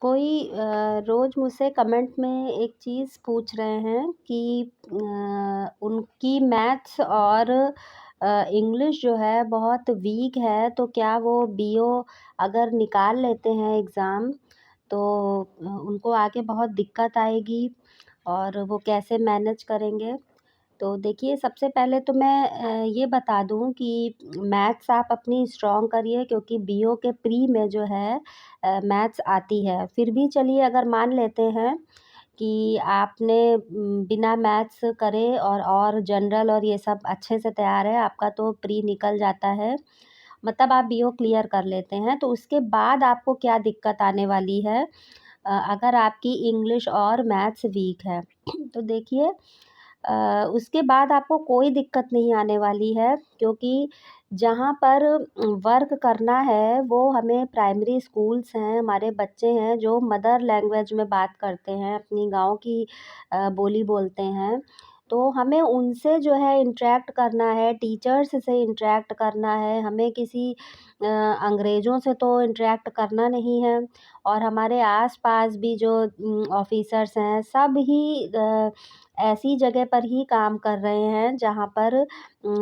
कोई रोज़ मुझसे कमेंट में एक चीज़ पूछ रहे हैं कि उनकी मैथ्स और इंग्लिश जो है बहुत वीक है, तो क्या वो बीओ अगर निकाल लेते हैं एग्ज़ाम तो उनको आगे बहुत दिक्कत आएगी और वो कैसे मैनेज करेंगे? तो देखिए, सबसे पहले तो मैं ये बता दूँ कि मैथ्स आप अपनी स्ट्रॉन्ग करिए, क्योंकि बीओ के प्री में जो है मैथ्स आती है। फिर भी चलिए, अगर मान लेते हैं कि आपने बिना मैथ्स करे और जनरल और ये सब अच्छे से तैयार है, आपका तो प्री निकल जाता है, मतलब आप बीओ क्लियर कर लेते हैं, तो उसके बाद आपको क्या दिक्कत आने वाली है अगर आपकी इंग्लिश और मैथ्स वीक है। तो देखिए, उसके बाद आपको कोई दिक्कत नहीं आने वाली है, क्योंकि जहाँ पर वर्क करना है वो हमें प्राइमरी स्कूल्स हैं, हमारे बच्चे हैं जो मदर लैंग्वेज में बात करते हैं, अपनी गाँव की बोली बोलते हैं। तो हमें उनसे जो है इंटरैक्ट करना है, टीचर्स से इंटरैक्ट करना है, हमें किसी अंग्रेज़ों से तो इंटरैक्ट करना नहीं है। और हमारे आस-पास भी जो ऑफ़िसर्स हैं, सब ही ऐसी जगह पर ही काम कर रहे हैं जहाँ पर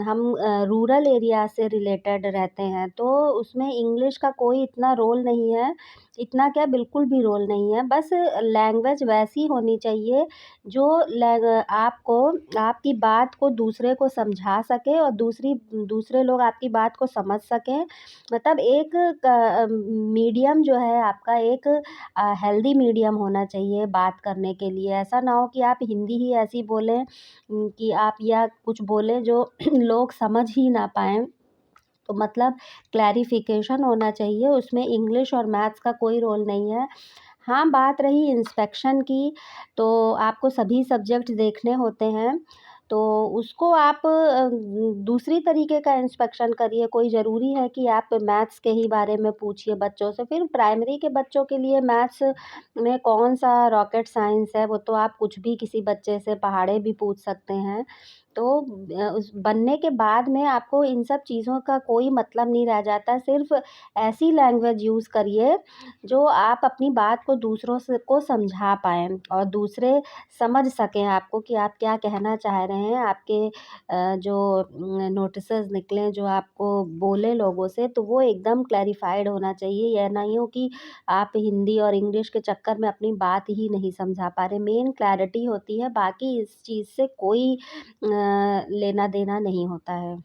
हम रूरल एरिया से रिलेटेड रहते हैं, तो उसमें इंग्लिश का कोई इतना रोल नहीं है, इतना क्या बिल्कुल भी रोल नहीं है। बस लैंग्वेज वैसी होनी चाहिए जो आपको आपकी बात को दूसरे को समझा सके और दूसरे लोग आपकी बात को समझ सकें। मतलब एक मीडियम जो है आपका, एक हेल्दी मीडियम होना चाहिए बात करने के लिए। ऐसा ना हो कि आप हिंदी ही ऐसी बोलें कि आप या कुछ बोलें जो लोग समझ ही ना पाएँ। तो मतलब क्लैरिफ़िकेशन होना चाहिए, उसमें इंग्लिश और मैथ्स का कोई रोल नहीं है। हाँ, बात रही इंस्पेक्शन की, तो आपको सभी सब्जेक्ट देखने होते हैं, तो उसको आप दूसरी तरीके का इंस्पेक्शन करिए। कोई ज़रूरी है कि आप मैथ्स के ही बारे में पूछिए बच्चों से। फिर प्राइमरी के बच्चों के लिए मैथ्स में कौन-सा रॉकेट साइंस है, वो तो आप कुछ भी किसी बच्चे से पहाड़े भी पूछ सकते हैं। तो उस बनने के बाद में आपको इन सब चीज़ों का कोई मतलब नहीं रह जाता, सिर्फ़ ऐसी लैंग्वेज यूज़ करिए जो आप अपनी बात को दूसरों से को समझा पाएँ और दूसरे समझ सकें आपको कि आप क्या कहना चाह रहे हैं। आपके जो नोटिसेज़ निकलें, जो आपको बोले लोगों से, तो वो एकदम क्लैरिफ़ाइड होना चाहिए। यह नहीं हो कि आप हिंदी और इंग्लिश के चक्कर में अपनी बात ही नहीं समझा पा रहे। मेन क्लैरिटी होती है, बाकी इस चीज़ से कोई लेना-देना नहीं होता है।